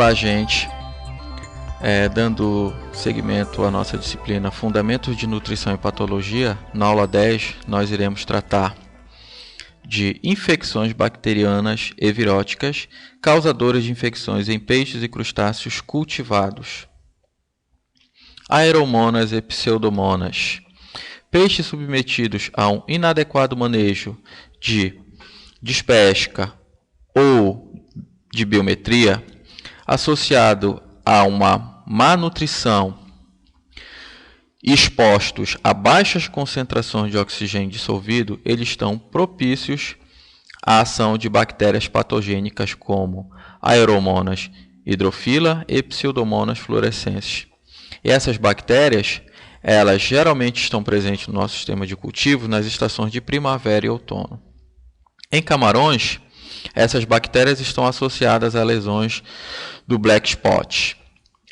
Olá, gente. Dando seguimento à nossa disciplina Fundamentos de Nutrição e Patologia, na aula 10 nós iremos tratar de infecções bacterianas e viróticas causadoras de infecções em peixes e crustáceos cultivados. Aeromonas e pseudomonas. Peixes submetidos a um inadequado manejo de despesca ou de biometria, associado a uma má nutrição, expostos a baixas concentrações de oxigênio dissolvido, eles estão propícios à ação de bactérias patogênicas como Aeromonas hidrofila e Pseudomonas fluorescens. E essas bactérias, elas geralmente estão presentes no nosso sistema de cultivo nas estações de primavera e outono. Em camarões, essas bactérias estão associadas a lesões do black spot.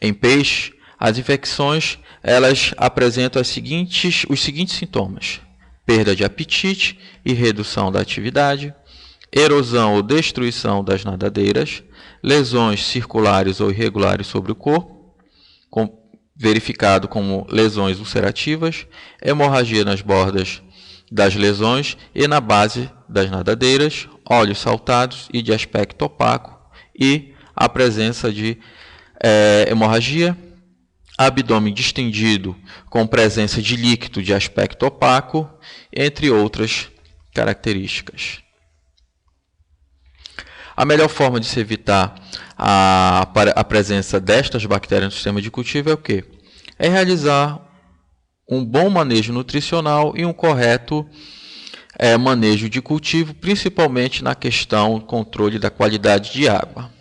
Em peixe, as infecções elas apresentam os seguintes sintomas: perda de apetite e redução da atividade, erosão ou destruição das nadadeiras, lesões circulares ou irregulares sobre o corpo, verificado como lesões ulcerativas, hemorragia nas bordas das lesões e na base das nadadeiras, olhos saltados e de aspecto opaco, e a presença de hemorragia, abdômen distendido com presença de líquido de aspecto opaco, entre outras características. A melhor forma de se evitar a presença destas bactérias no sistema de cultivo é o quê? É realizar um bom manejo nutricional e um correto manejo de cultivo, principalmente na questão do controle da qualidade de água.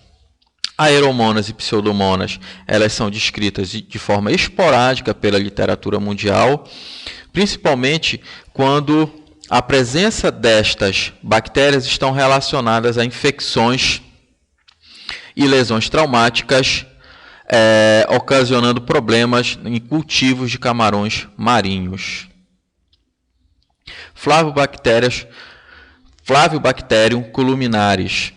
Aeromonas e pseudomonas, elas são descritas de forma esporádica pela literatura mundial, principalmente quando a presença destas bactérias estão relacionadas a infecções e lesões traumáticas, ocasionando problemas em cultivos de camarões marinhos. Flavobacterium columinaris.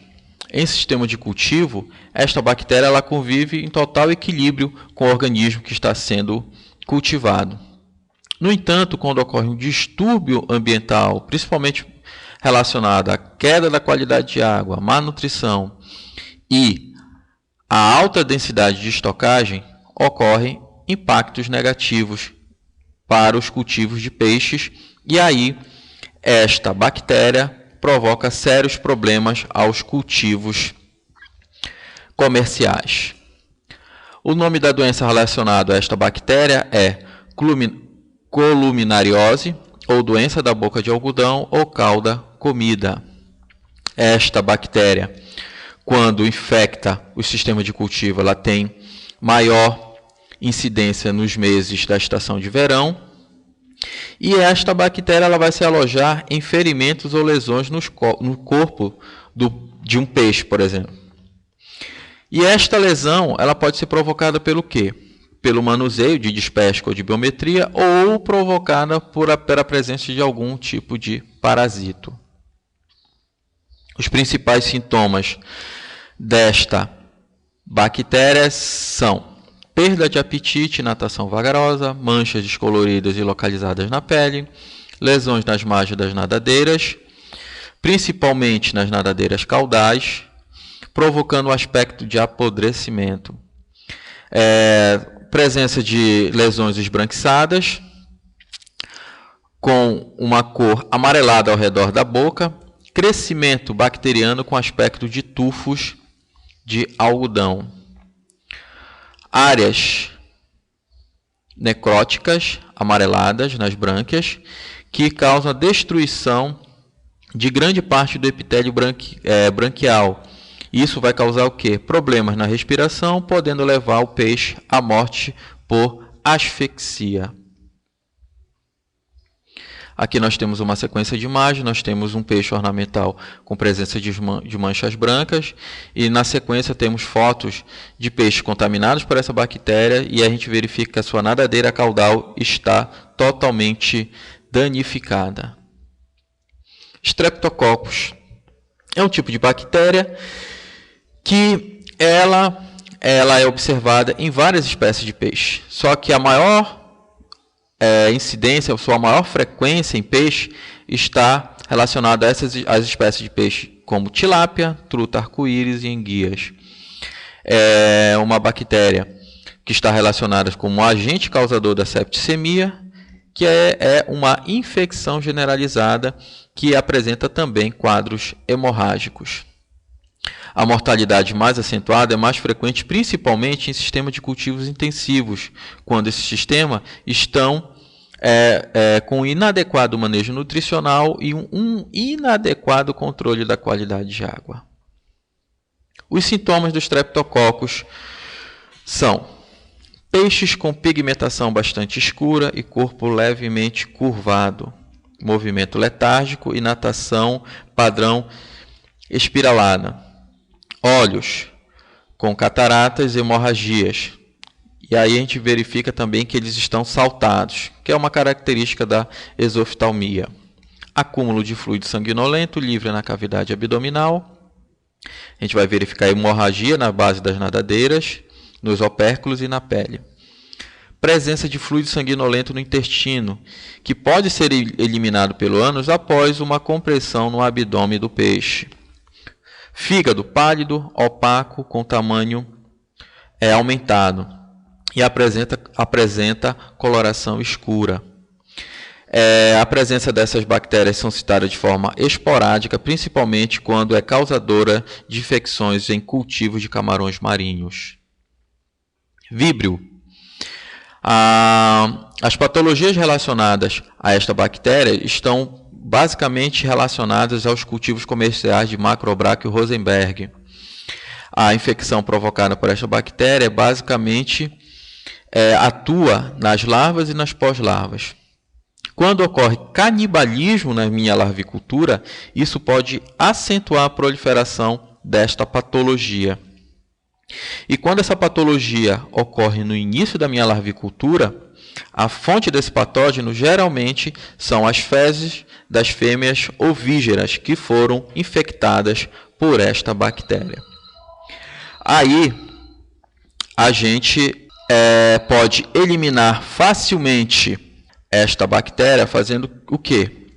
Em sistema de cultivo, esta bactéria ela convive em total equilíbrio com o organismo que está sendo cultivado. No entanto, quando ocorre um distúrbio ambiental, principalmente relacionado à queda da qualidade de água, má nutrição e a alta densidade de estocagem, ocorrem impactos negativos para os cultivos de peixes, e aí esta bactéria provoca sérios problemas aos cultivos comerciais. O nome da doença relacionada a esta bactéria é columinariose, ou doença da boca de algodão, ou cauda comida. Esta bactéria, quando infecta o sistema de cultivo, ela tem maior incidência nos meses da estação de verão, e esta bactéria ela vai se alojar em ferimentos ou lesões no corpo de um peixe, por exemplo. E esta lesão ela pode ser provocada pelo quê? Pelo manuseio de despesca ou de biometria, ou provocada pela presença de algum tipo de parasito. Os principais sintomas desta bactéria são perda de apetite, natação vagarosa, manchas descoloridas e localizadas na pele, lesões nas margens das nadadeiras, principalmente nas nadadeiras caudais, provocando um aspecto de apodrecimento. Presença de lesões esbranquiçadas, com uma cor amarelada ao redor da boca, crescimento bacteriano com aspecto de tufos de algodão. Áreas necróticas amareladas nas brânquias, que causam a destruição de grande parte do epitélio branquial. Isso vai causar o quê? Problemas na respiração, podendo levar o peixe à morte por asfixia. Aqui nós temos uma sequência de imagens, nós temos um peixe ornamental com presença de manchas brancas, e na sequência temos fotos de peixes contaminados por essa bactéria, e a gente verifica que a sua nadadeira caudal está totalmente danificada. Streptococcus é um tipo de bactéria que ela ela é observada em várias espécies de peixe. Só que a maior incidência, ou sua maior frequência em peixe está relacionada a as espécies de peixe como tilápia, truta arco-íris e enguias. É uma bactéria que está relacionada como agente causador da septicemia, que é uma infecção generalizada que apresenta também quadros hemorrágicos. A mortalidade mais acentuada é mais frequente principalmente em sistemas de cultivos intensivos, quando esses sistemas estão com inadequado manejo nutricional e um inadequado controle da qualidade de água. Os sintomas dos streptococos são peixes com pigmentação bastante escura e corpo levemente curvado, movimento letárgico e natação padrão espiralada, olhos com cataratas e hemorragias. E aí a gente verifica também que eles estão saltados, que é uma característica da exoftalmia. Acúmulo de fluido sanguinolento livre na cavidade abdominal. A gente vai verificar hemorragia na base das nadadeiras, nos opérculos e na pele. Presença de fluido sanguinolento no intestino, que pode ser eliminado pelo ânus após uma compressão no abdômen do peixe. Fígado pálido, opaco, com tamanho aumentado e apresenta coloração escura. A presença dessas bactérias são citadas de forma esporádica, principalmente quando é causadora de infecções em cultivos de camarões marinhos. Víbrio. As patologias relacionadas a esta bactéria estão basicamente relacionadas aos cultivos comerciais de Macrobráquio Rosenberg. A infecção provocada por esta bactéria basicamente atua nas larvas e nas pós-larvas. Quando ocorre canibalismo na minha larvicultura, isso pode acentuar a proliferação desta patologia. E quando essa patologia ocorre no início da minha larvicultura, a fonte desse patógeno geralmente são as fezes das fêmeas ovígeras que foram infectadas por esta bactéria. Aí a gente pode eliminar facilmente esta bactéria fazendo o quê?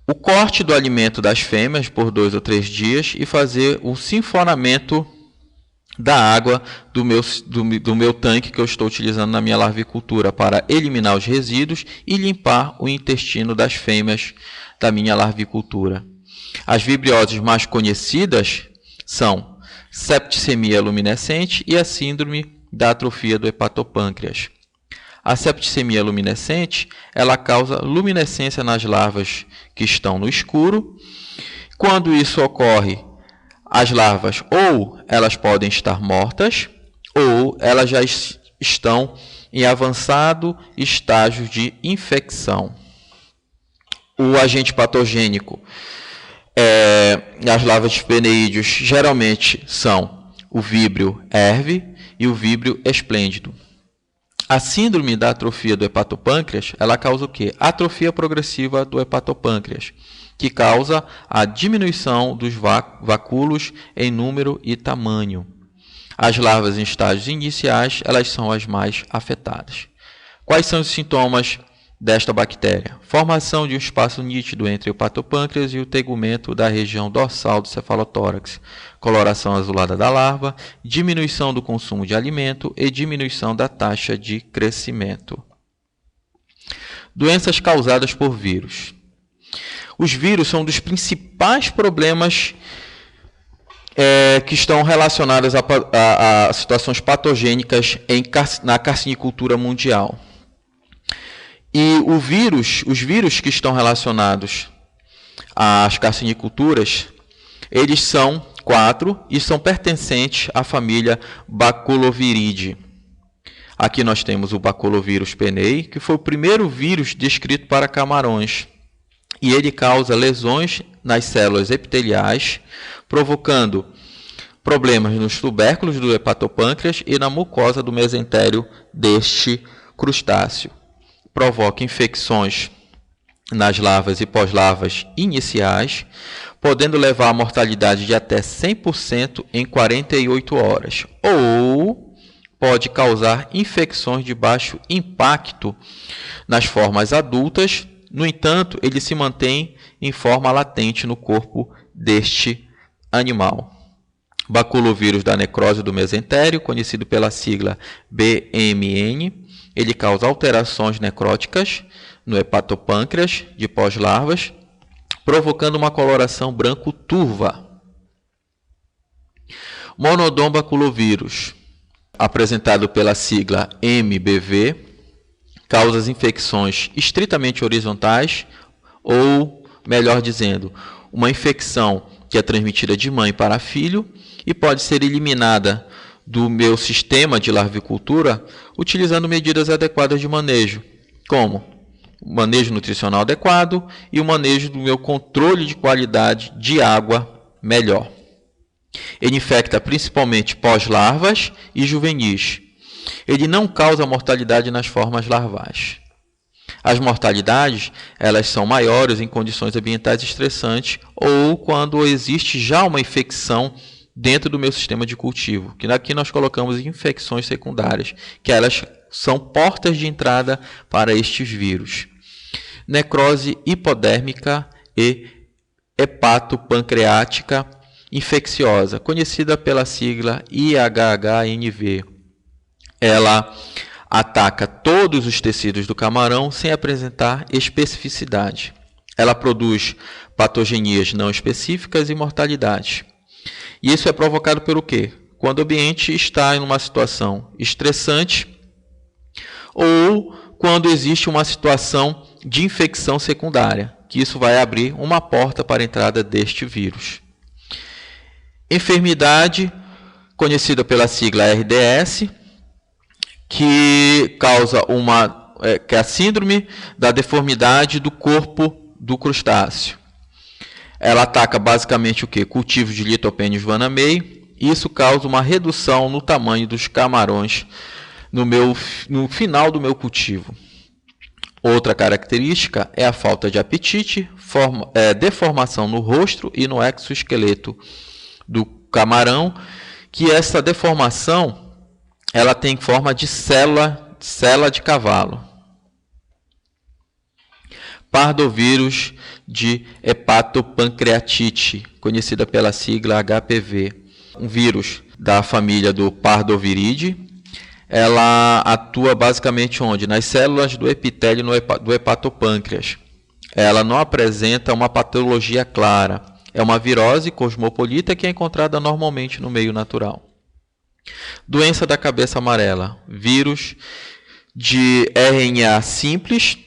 O corte do alimento das fêmeas por 2 ou 3 dias e fazer o sinfonamento da água do meu tanque que eu estou utilizando na minha larvicultura para eliminar os resíduos e limpar o intestino das fêmeas da minha larvicultura. As vibrioses mais conhecidas são septicemia luminescente e a síndrome da atrofia do hepatopâncreas. A septicemia luminescente, ela causa luminescência nas larvas que estão no escuro. Quando isso ocorre, as larvas ou elas podem estar mortas ou elas já estão em avançado estágio de infecção. O agente patogênico, as larvas de peneídeos geralmente são o víbrio herve e o víbrio esplêndido. A síndrome da atrofia do hepatopâncreas, ela causa o quê? Atrofia progressiva do hepatopâncreas, que causa a diminuição dos vacúolos em número e tamanho. As larvas em estágios iniciais, elas são as mais afetadas. Quais são os sintomas desta bactéria? Formação de um espaço nítido entre o hepatopâncreas e o tegumento da região dorsal do cefalotórax, coloração azulada da larva, diminuição do consumo de alimento e diminuição da taxa de crescimento. Doenças causadas por vírus. Os vírus são um dos principais problemas que estão relacionados a situações patogênicas na carcinicultura mundial. E os vírus que estão relacionados às carciniculturas, eles são 4 e são pertencentes à família Baculoviridae. Aqui nós temos o Baculovírus penei, que foi o primeiro vírus descrito para camarões. E ele causa lesões nas células epiteliais, provocando problemas nos tubérculos do hepatopâncreas e na mucosa do mesentério deste crustáceo. Provoca infecções nas larvas e pós-larvas iniciais, podendo levar a mortalidade de até 100% em 48 horas, ou pode causar infecções de baixo impacto nas formas adultas. No entanto, ele se mantém em forma latente no corpo deste animal. Baculovírus da necrose do mesentério, conhecido pela sigla BMN, ele causa alterações necróticas no hepatopâncreas de pós-larvas, provocando uma coloração branco turva. Monodon baculovírus, apresentado pela sigla MBV, causa infecções estritamente horizontais, ou, melhor dizendo, uma infecção que é transmitida de mãe para filho e pode ser eliminada do meu sistema de larvicultura utilizando medidas adequadas de manejo, como o manejo nutricional adequado e o manejo do meu controle de qualidade de água melhor. Ele infecta principalmente pós-larvas e juvenis. Ele não causa mortalidade nas formas larvais. As mortalidades, elas são maiores em condições ambientais estressantes ou quando existe já uma infecção dentro do meu sistema de cultivo, que aqui nós colocamos infecções secundárias, que elas são portas de entrada para estes vírus. Necrose hipodérmica e hepatopancreática infecciosa, conhecida pela sigla IHHNV. Ela ataca todos os tecidos do camarão sem apresentar especificidade. Ela produz patogenias não específicas e mortalidade. E isso é provocado pelo quê? Quando o ambiente está em uma situação estressante ou quando existe uma situação de infecção secundária, que isso vai abrir uma porta para a entrada deste vírus. Enfermidade, conhecida pela sigla RDS, que causa que é a síndrome da deformidade do corpo do crustáceo. Ela ataca basicamente o quê? Cultivos de Lithopenes vanamei. Isso causa uma redução no tamanho dos camarões no final do meu cultivo. Outra característica é a falta de apetite, deformação no rosto e no exoesqueleto do camarão, que essa deformação ela tem forma de célula de cavalo. Pardovírus de hepatopancreatite, conhecida pela sigla HPV, um vírus da família do Pardoviridae. Ela atua basicamente onde? Nas células do epitélio do hepatopâncreas. Ela não apresenta uma patologia clara. É uma virose cosmopolita que é encontrada normalmente no meio natural. Doença da cabeça amarela, vírus de RNA simples.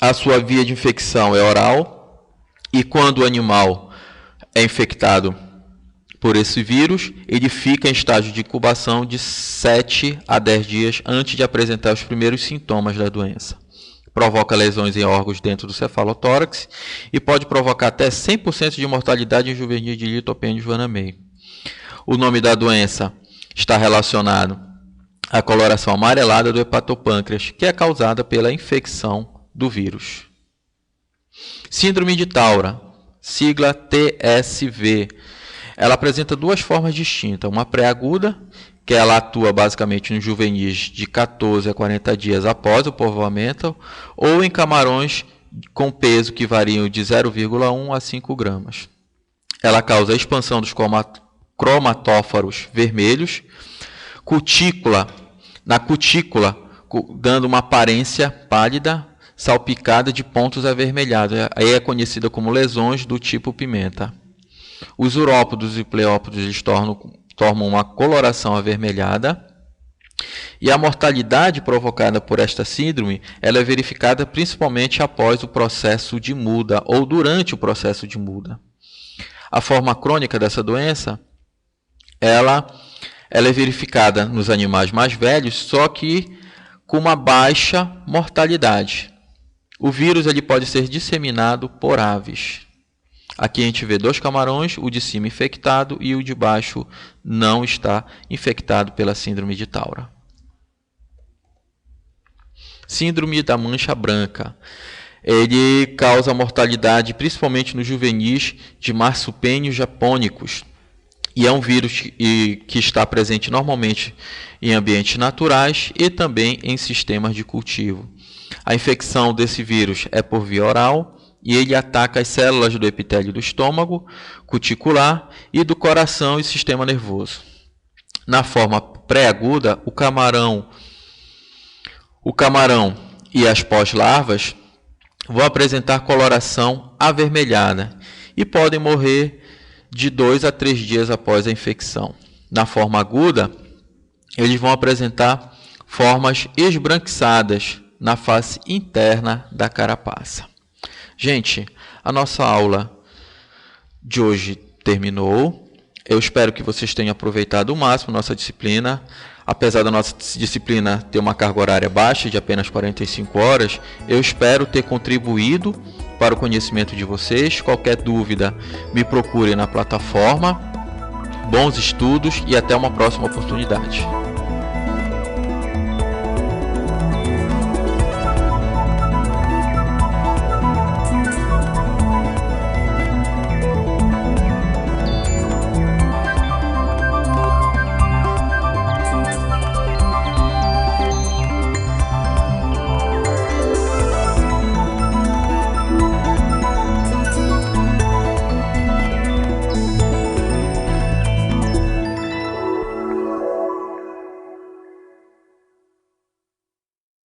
A sua via de infecção é oral e quando o animal é infectado por esse vírus, ele fica em estágio de incubação de 7 a 10 dias antes de apresentar os primeiros sintomas da doença. Provoca lesões em órgãos dentro do cefalotórax e pode provocar até 100% de mortalidade em juvenis de Lithopenes vanamei. O nome da doença está relacionado à coloração amarelada do hepatopâncreas, que é causada pela infecção do vírus. Síndrome de Taura, sigla TSV. Ela apresenta duas formas distintas. Uma pré-aguda, que ela atua basicamente nos juvenis de 14 a 40 dias após o povoamento, ou em camarões com peso que variam de 0,1 a 5 gramas. Ela causa a expansão dos cromatóforos vermelhos, na cutícula, dando uma aparência pálida, salpicada de pontos avermelhados. Aí é conhecida como lesões do tipo pimenta. Os urópodos e pleópodos eles tornam uma coloração avermelhada. E a mortalidade provocada por esta síndrome ela é verificada principalmente após o processo de muda ou durante o processo de muda. A forma crônica dessa doença ela é verificada nos animais mais velhos, só que com uma baixa mortalidade. O vírus ele pode ser disseminado por aves. Aqui a gente vê dois camarões, o de cima infectado e o de baixo não está infectado pela síndrome de Taura. Síndrome da mancha branca. Ele causa mortalidade principalmente nos juvenis de marsupênios japônicos. E é um vírus que está presente normalmente em ambientes naturais e também em sistemas de cultivo. A infecção desse vírus é por via oral e ele ataca as células do epitélio do estômago, cuticular e do coração e sistema nervoso. Na forma pré-aguda, o camarão e as pós-larvas vão apresentar coloração avermelhada e podem morrer de 2 a 3 dias após a infecção. Na forma aguda, eles vão apresentar formas esbranquiçadas na face interna da carapaça. Gente, a nossa aula de hoje terminou. Eu espero que vocês tenham aproveitado o máximo nossa disciplina. Apesar da nossa disciplina ter uma carga horária baixa, de apenas 45 horas, eu espero ter contribuído para o conhecimento de vocês. Qualquer dúvida, me procure na plataforma. Bons estudos e até uma próxima oportunidade.